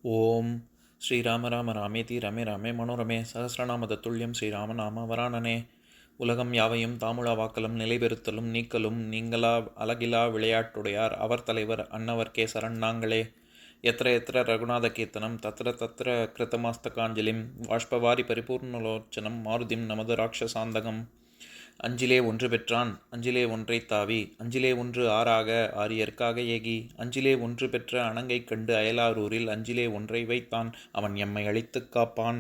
ஓம் ஸ்ரீராம ராம ராமேதி ரமே ராமே மனோரமே சகசிரநாம தத்துல்யம் ஸ்ரீராம நாம வராணனே. உலகம் யாவையும் தாமுழா வாக்கலும் நிலைபெறுத்தலும் நீக்கலும் நீங்களா அழகிலா விளையாட்டுடையார் அவர் தலைவர் அன்னவர் சரண் நாங்களே. எத்திர எத்திர ரகுநாத கீர்த்தனம் தத்திர தத்திர கிருத்தமாஸ்தகாஞ்சலிம் வாஷ்பவாரி பரிபூர்ணலோச்சனம் மாருதிம் நமது ராட்சசாந்தகம். அஞ்சிலே ஒன்று பெற்றான் அஞ்சிலே ஒன்றை தாவி அஞ்சிலே ஒன்று ஆறாக ஆரியர்க்காக ஏகி அஞ்சிலே ஒன்று பெற்ற அணங்கை கண்டு அயலாரூரில் அஞ்சிலே ஒன்றை வைத்தான் அவன் எம்மை அழித்துக் காப்பான்.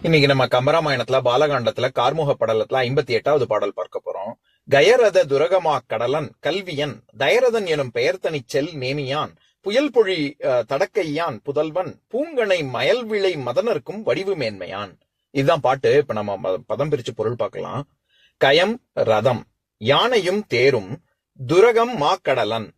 இன்னைக்கு நம்ம கம்பராமாயணத்துல பாலகாண்டத்துல கார்முக படலத்துல 58வது பாடல் பார்க்க போறோம். கயரத துரகமா கடலன் கல்வியன் தயரதன் எனும் பெயர் தனி செல் நேமியான் புயல் பொழி தடக்கையான் புதல்வன் பூங்கனை மயல்விளை மதனர்க்கும் வடிவு மேன்மையான். இதுதான் பாட்டு. இப்ப நம்ம பதம் பிரிச்சு பொருள் பார்க்கலாம். கயம் ரதம், யானையும் தேரும், துரகம் மாக்கடலன்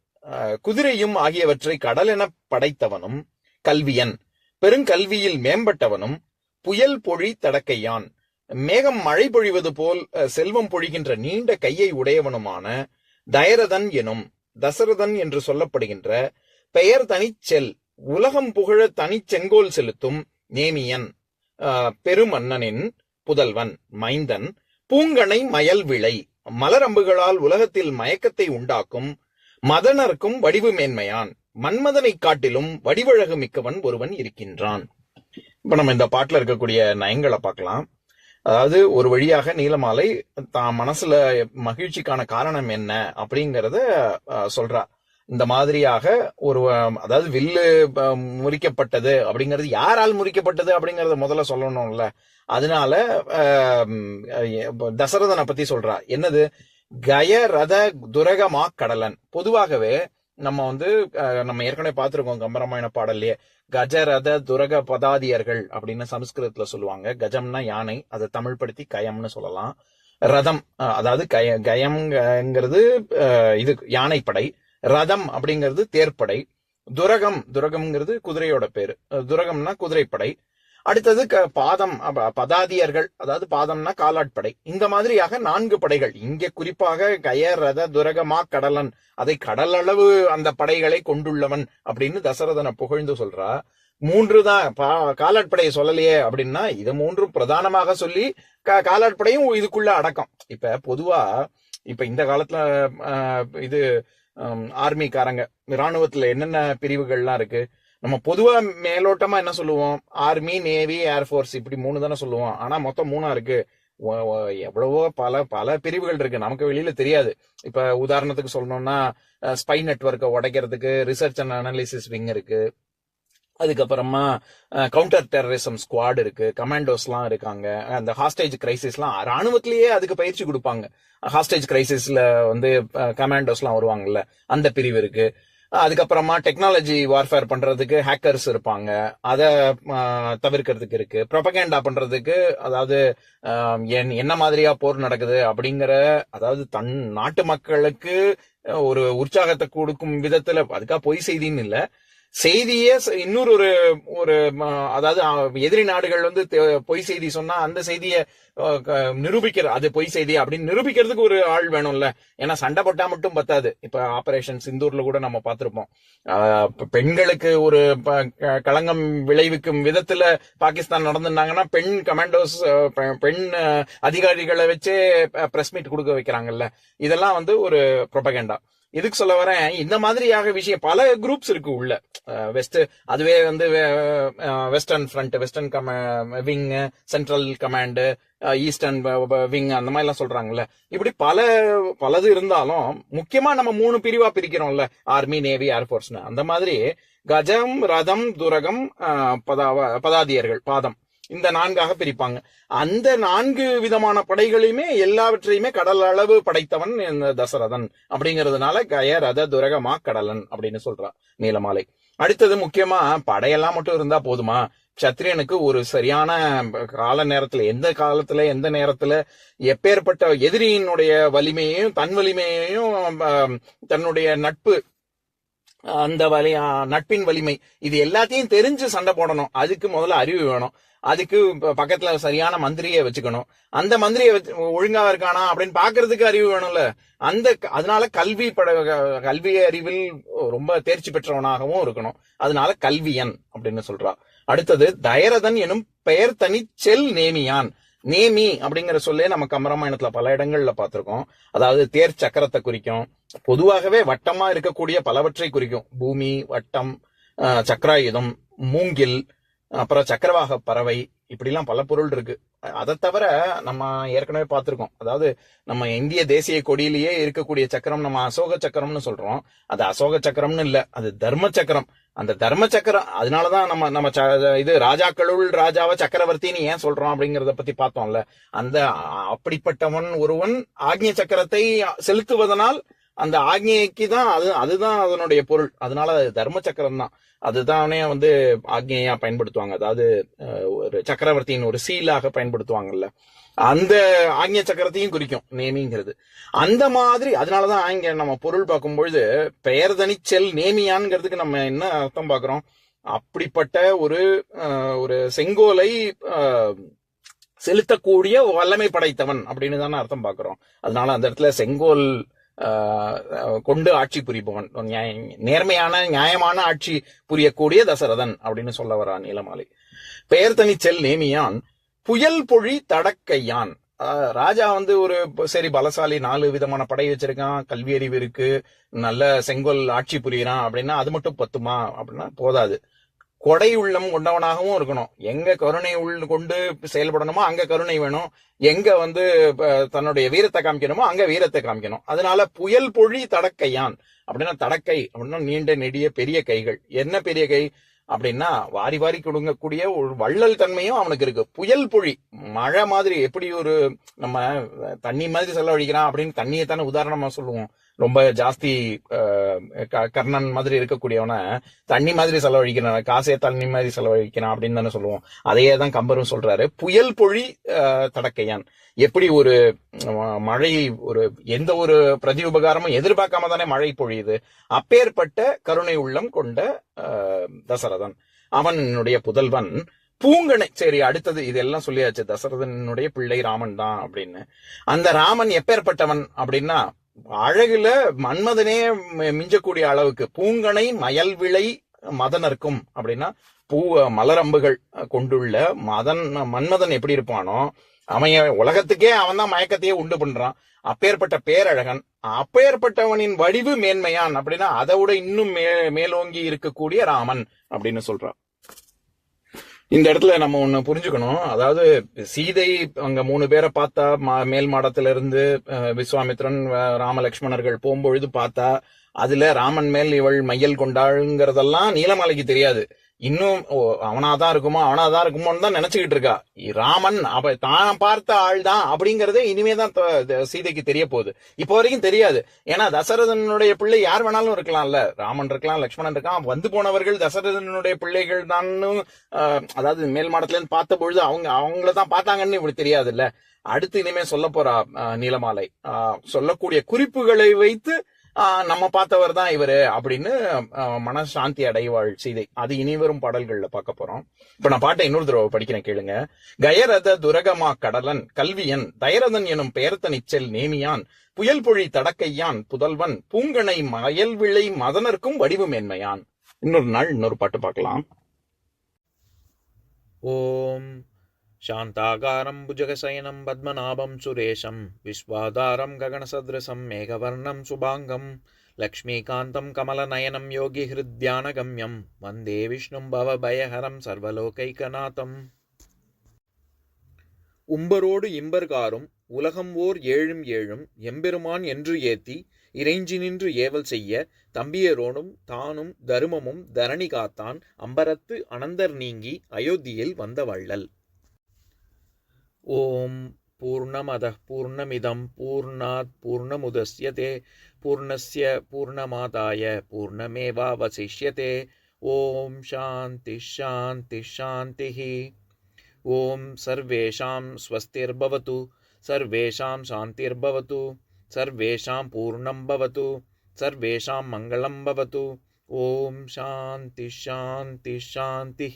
குதிரையும் ஆகியவற்றை கடல் என படைத்தவனும், கல்வியன் பெருங்கல்வியில் மேம்பட்டவனும், புயல் பொழி தடக்கையான் மேகம் மழை பொழிவது போல் செல்வம் பொழிகின்ற நீண்ட கையை உடையவனுமான, தயரதன் எனும் தசரதன் என்று சொல்லப்படுகின்ற பெயர் தனிச்செல் உலகம் புகழ தனிச்செங்கோல் செலுத்தும் நேமியன் பெருமன்னனின் புதல்வன் மைந்தன், பூங்கனை மயல் விளை மலரம்புகளால் உலகத்தில் மயக்கத்தை உண்டாக்கும் மதனருக்கும் வடிவு மேன்மையான் மன்மதனை காட்டிலும் வடிவழகு மிக்கவன் ஒருவன் இருக்கின்றான். இப்ப நம்ம இந்த பாட்டுல இருக்கக்கூடிய நயங்களை பார்க்கலாம். அதாவது ஒரு வழியாக நீலமாலை தான் மனசுல மகிழ்ச்சிக்கான காரணம் என்ன அப்படிங்கறத சொல்றா. இந்த மாதிரியாக ஒரு அதாவது வில்லு முறிக்கப்பட்டது அப்படிங்கிறது யாரால் முறிக்கப்பட்டது அப்படிங்கறத முதல்ல சொல்லணும்ல. அதனால தசரதனை பத்தி சொல்றா. என்னது? கய ரத துரகமா கடலன். பொதுவாகவே நம்ம ஏற்கனவே பார்த்திருக்கோம் கம்பராமாயண பாடல்லையே, கஜரத துரக பதாதியர்கள் அப்படின்னு சமஸ்கிருதத்துல சொல்லுவாங்க. கஜம்னா யானை, அதை தமிழ் படுத்தி கயம்னு சொல்லலாம். ரதம் அதாவது கயம்ங்கிறது இது யானைப்படை, ரதம் அப்படிங்கிறது தேர்ப்படை, துரகம்ங்கிறது குதிரையோட பேரு, துரகம்னா குதிரைப்படை. அடுத்தது பாதம் பதாதியர்கள், அதாவது பாதம்னா காலாட்படை. இந்த மாதிரியாக 4 படைகள். இங்க குறிப்பாக கய ரத துரகமா கடலன், அதை கடலளவு அந்த படைகளை கொண்டுள்ளவன் அப்படின்னு தசரதனை புகழ்ந்து சொல்றா. 3 தான் காலாட்படையை சொல்லலையே அப்படின்னா இதை 3 பிரதானமாக சொல்லி காலாட்படையும் இதுக்குள்ள அடக்கம். இப்ப பொதுவா இப்ப இந்த காலத்துல இது ஆர்மிக்காரங்க இராணுவத்துல என்னென்ன பிரிவுகள்லாம் இருக்கு, நம்ம பொதுவா மேலோட்டமா என்ன சொல்லுவோம்? ஆர்மி, நேவி, ஏர்போர்ஸ், இப்படி 3 தானே சொல்லுவோம். ஆனா மொத்தம் 3 இருக்கு. எவ்வளவோ பல பல பிரிவுகள் இருக்கு, நமக்கு வெளியில தெரியாது. இப்ப உதாரணத்துக்கு சொல்லணும்னா ஸ்பை நெட்வொர்க்கை உடைக்கிறதுக்கு ரிசர்ச் அண்ட் அனாலிசிஸ் விங் இருக்கு. அதுக்கப்புறமா கவுண்டர் டெரரிசம் ஸ்குவாட் இருக்கு, கமாண்டோஸ் எல்லாம் இருக்காங்க. அந்த ஹாஸ்டேஜ் கிரைசிஸ் எல்லாம் ராணுவத்திலேயே அதுக்கு பயிற்சி கொடுப்பாங்க. ஹாஸ்டேஜ் கிரைசிஸ்ல கமாண்டோஸ் எல்லாம் வருவாங்கல்ல, அந்த பிரிவு இருக்கு. அதுக்கப்புறமா டெக்னாலஜி வார்ஃபேர் பண்றதுக்கு ஹேக்கர்ஸ் இருப்பாங்க, அதை தவிர்க்கிறதுக்கு இருக்கு. ப்ரொபகேண்டா பண்றதுக்கு, அதாவது என்ன மாதிரியா போர் நடக்குது அப்படிங்கிற, அதாவது தன் நாட்டு மக்களுக்கு ஒரு உற்சாகத்தை கொடுக்கும் விதத்துல, அதுக்காக பொய் செய்தின்னு இல்ல, செய்தியே இன்னொரு ஒரு அதாவது எதிரி நாடுகள் பொய் செய்தி சொன்னா அந்த செய்தியை நிரூபிக்கிற, அது பொய் செய்தி அப்படின்னு நிரூபிக்கிறதுக்கு ஒரு ஆள் வேணும்ல. ஏன்னா சண்டை போட்டா மட்டும் பத்தாது. இப்ப ஆபரேஷன் சிந்தூர்ல கூட நம்ம பார்த்திருப்போம், பெண்களுக்கு ஒரு களங்கம் விளைவிக்கும் விதத்துல பாகிஸ்தான் நடந்துட்டாங்கன்னா பெண் கமாண்டோஸ், பெண் அதிகாரிகளை வச்சே பிரஸ் மீட் கொடுக்க வைக்கிறாங்கல்ல. இதெல்லாம் ஒரு ப்ரொபகேண்டா. எதுக்கு சொல்ல வரேன்? இந்த மாதிரியாக விஷயம் பல குரூப்ஸ் இருக்கு உள்ள. அதுவே western front, western wing, central command, eastern wing, அந்த மாதிரி எல்லாம் சொல்றாங்கல்ல. இப்படி பலது இருந்தாலும் முக்கியமா நம்ம 3 பிரிவா பிரிக்கிறோம்ல, ஆர்மி, நேவி, ஏர்போர்ஸ்னு. அந்த மாதிரி கஜம், ரதம், துரகம், பதாதியர்கள், பாதம், இந்த 4ஆக பிரிப்பாங்க. அந்த 4 விதமான படைகளையுமே எல்லாவற்றையுமே கடல் அளவு படைத்தவன் தசரதன் அப்படிங்கிறதுனால கய ரத துரகமா கடலன் அப்படின்னு சொல்றா நீலமாலை. அடுத்தது முக்கியமா படையெல்லாம் மட்டும் இருந்தா போதுமா? சத்திரியனுக்கு ஒரு சரியான கால நேரத்துல, எந்த காலத்துல எந்த நேரத்துல எப்பேற்பட்ட எதிரியினுடைய வலிமையையும் தன் வலிமையையும் தன்னுடைய நட்பு அந்த நட்பின் வலிமை, இது எல்லாத்தையும் தெரிஞ்சு சண்டை போடணும். அதுக்கு முதல்ல அறிவு வேணும். அதுக்கு பக்கத்துல சரியான மந்திரியை வச்சுக்கணும். அந்த மந்திரியை ஒழுங்கா இருக்கானா அப்படின்னு பாக்குறதுக்கு அறிவு வேணும்ல. அதனால கல்வி அறிவில் ரொம்ப தேர்ச்சி பெற்றவனாகவும் இருக்கணும். அதனால கல்வியன் அப்படின்னு சொல்றா. அடுத்தது தயரதன் எனும் பெயர் தனி செல் நேமியான். நேமி அப்படிங்கிற சொல்லே நம்ம கம்பராமாயணத்துல பல இடங்கள்ல பார்த்திருக்கோம். அதாவது தேர் சக்கரத்தை குறிக்கும். பொதுவாகவே வட்டமா இருக்கக்கூடிய பலவற்றை குறிக்கும். பூமி, வட்டம், சக்கராயுதம், மூங்கில், அப்புறம் சக்கரவாக பறவை, இப்படிலாம் பல பொருள் இருக்கு. அதை தவிர நம்ம ஏற்கனவே பார்த்திருக்கோம். அதாவது நம்ம இந்திய தேசிய கொடியிலேயே இருக்கக்கூடிய சக்கரம் நம்ம அசோக சக்கரம்னு சொல்றோம். அது அசோக சக்கரம்னு இல்ல, அது தர்ம சக்கரம். அந்த தர்ம சக்கரம், அதனாலதான் நம்ம இது ராஜாக்களுள் ராஜாவை சக்கரவர்த்தின்னு ஏன் சொல்றோம் அப்படிங்கறத பத்தி பார்த்தோம்ல. அப்படிப்பட்டவன் ஒருவன் ஆக்ஞை சக்கரத்தை செலுத்துவதனால் அந்த ஆக்ஞைக்கு தான் அதுதான் அதனுடைய பொருள். அதனால அது தர்ம சக்கரம் தான். அதுதானே ஆக்ஞையா பயன்படுத்துவாங்க. அதாவது ஒரு சக்கரவர்த்தியின் ஒரு சீலாக பயன்படுத்துவாங்கல்ல, அந்த ஆக்ஞை சக்கரத்தையும் குறிக்கும் நேமிங்கிறது. அந்த மாதிரி அதனாலதான் இங்க நம்ம பொருள் பார்க்கும் பொழுது பெயர் தனிச்செல் நேமியான்ங்கிறதுக்கு நம்ம என்ன அர்த்தம் பார்க்கிறோம்? அப்படிப்பட்ட ஒரு செங்கோலை செலுத்தக்கூடிய வல்லமை படைத்தவன் அப்படின்னு தானே அர்த்தம் பார்க்கிறோம். அதனால அந்த இடத்துல செங்கோல் கொண்டு ஆட்சி புரிபவன், நேர்மையான நியாயமான ஆட்சி புரியக்கூடிய தசரதன் அப்படின்னு சொல்ல வரா நீலமாலை. பெயர் தனிச்செல் நேமியான் புயல் பொழி தடக்கையான். ராஜா ஒரு சரி பலசாலி, 4 விதமான படை வச்சிருக்கான், கல்வி அறிவு இருக்கு, நல்ல செங்கோல் ஆட்சி புரியுறான் அப்படின்னா அது மட்டும் பத்துமா அப்படின்னா போதாது. கொடை உள்ளம் கொண்டவனாகவும் இருக்கணும். எங்க கருணை கொண்டு செயல்படணுமோ அங்க கருணை வேணும். எங்க தன்னுடைய வீரத்தை காமிக்கணுமோ அங்க வீரத்தை காமிக்கணும். அதனால புயல் பொழி தடக்கையான் அப்படின்னா, தடக்கை அப்படின்னா நீண்ட நெடிய பெரிய கைகள். என்ன பெரிய கை அப்படின்னா, வாரி வாரி கொடுங்கக்கூடிய ஒரு வள்ளல் தன்மையும் அவனுக்கு இருக்கு. புயல் பொழி, மழை மாதிரி, எப்படி நம்ம தண்ணி மாதிரி செலவழிக்கிறான் அப்படின்னு தண்ணியை தானே உதாரணமா சொல்லுவோம். ரொம்ப ஜாஸ்தி கர்ணன் மாதிரி இருக்கக்கூடியவன தண்ணி மாதிரி செலவழிக்கிறான், காசே தண்ணி மாதிரி செலவழிக்கிறான் அப்படின்னு தானே சொல்லுவோம். அதையே தான் கம்பரும் சொல்றாரு. புயல் பொழி தடக்கையான். எப்படி ஒரு மழை, எந்த ஒரு பிரதி உபகாரமும் எதிர்பார்க்காம தானே மழை பொழியுது. அப்பேற்பட்ட கருணை உள்ளம் கொண்ட தசரதன். அவனுடைய புதல்வன் பூங்கனை. சரி, அடுத்தது இதெல்லாம் சொல்லியாச்சு, தசரதனுடைய பிள்ளை ராமன் தான் அப்படின்னு. அந்த ராமன் எப்பேற்பட்டவன் அப்படின்னா, அழகுல மன்மதனே மிஞ்சக்கூடிய அளவுக்கு பூங்கனை மயல் விளை மதனர்க்கும் அப்படின்னா, மலரம்புகள் கொண்டுள்ள மன்மதன் எப்படி இருப்பானோ, அவன் உலகத்துக்கே அவன் தான் மயக்கத்தையே உண்டு பண்றான். அப்பேற்பட்ட பேரழகன், அப்பேற்பட்டவனின் வடிவு மேன்மையான் அப்படின்னா அதை விட இன்னும் மேலோங்கி இருக்கக்கூடிய ராமன் அப்படின்னு சொல்றான். இந்த இடத்துல நம்ம ஒண்ணு புரிஞ்சுக்கணும். அதாவது சீதை அங்க 3 பேரை பார்த்தா, மேல் மாடத்துல இருந்து விஸ்வாமித்ரன் ராமலட்சுமணர்கள் போகும்பொழுது பார்த்தா, அதுல ராமன் மேல் இவள் மையல் கொண்டாளுங்கிறதெல்லாம் நீலமாலைக்கு தெரியாது. இன்னும் அவனாதான் இருக்குமோன்னு தான் நினைச்சுக்கிட்டு இருக்கா. ராமன் தான் பார்த்த ஆள் தான் அப்படிங்கறதே இனிமேதான் சீதைக்கு தெரிய போகுது. இப்போ வரைக்கும் தெரியாது. ஏன்னா தசரதனுடைய பிள்ளை யார் வேணாலும் இருக்கலாம்ல. ராமன் இருக்கலாம், லக்ஷ்மணன் இருக்கான். வந்து போனவர்கள் தசரதனுடைய பிள்ளைகள் தான். அதாவது மேல் மாடத்துல இருந்து பார்த்த பொழுது அவங்களதான் பார்த்தாங்கன்னு இப்படி தெரியாது இல்ல. அடுத்து இனிமே சொல்ல போறா நீலமாலை. சொல்லக்கூடிய குறிப்புகளை வைத்து நம்ம பார்த்தவர் தான் இவரு அப்படின்னு மனசாந்தி அடைவாள் சீதை. அது இனிவரும் பாடல்கள்ல பார்க்க போறோம். இப்ப நான் பாட்டை இன்னொரு தடவை படிக்கிறேன், கேளுங்க. கயரத துரகமா கடலன் கல்வியன் தயரதன் எனும் பெயர்த்தனிச்செல் நேமியான் புயல் பொழி தடக்கையான் புதல்வன் பூங்கனை மயல் விளை மதனர்க்கும் வடிவு மேன்மையான். இன்னொரு நாள் இன்னொரு பாட்டு பார்க்கலாம். ஓம் शान्ताकारं भुजगशयनं पद्मनाभं सुरेशं विश्वाधारं गगनसदृशं मेघवर्णं शुभाङ्गं लक्ष्मीकान्तं कमलनयनं योगिहृद्यानगम्यं वन्दे विष्णुं भवभयहरं सर्वलोकैकनाथम्. உம்பரோடு இம்பர்காரும் உலகம் ஓர் ஏழும் ஏழும் எம்பெருமான் என்று ஏத்தி இறைஞ்சி நின்று ஏவல் செய்ய தம்பியரோடும் தானும் தருமமும் தரணி காத்தான் அம்பரத்து அனந்தர் நீங்கி அயோத்தியில் வந்த வள்ளல். ஓம் பூர்ணமதः பூர்ணமிதம் பூர்ணாத் பூர்ணமுதஸ்யதே பூர்ணஸ்ய பூர்ணமாதாய பூர்ணமேவாவசிஷ்யதே. ஓம் சாந்தி சாந்தி சாந்திः. ஓம் சர்வேஷாம் ஸ்வஸ்திர்பவது சர்வேஷாம் சாந்திர்பவது சர்வேஷாம் பூர்ணம் பவது சர்வேஷாம் மங்களம் பவது. ஓம் சாந்தி சாந்தி சாந்தி.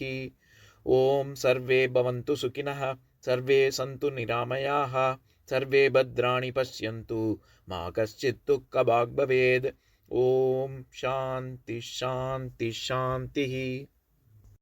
ஓம் சர்வே பவந்து சுகினः சர்வே சந்து நிராமயாः சர்வே பத்ராணி பஷ்யந்து மா கஷ்சித் துக்கபாக் பவேத். ஓம் சாந்தி சாந்தி சாந்தி.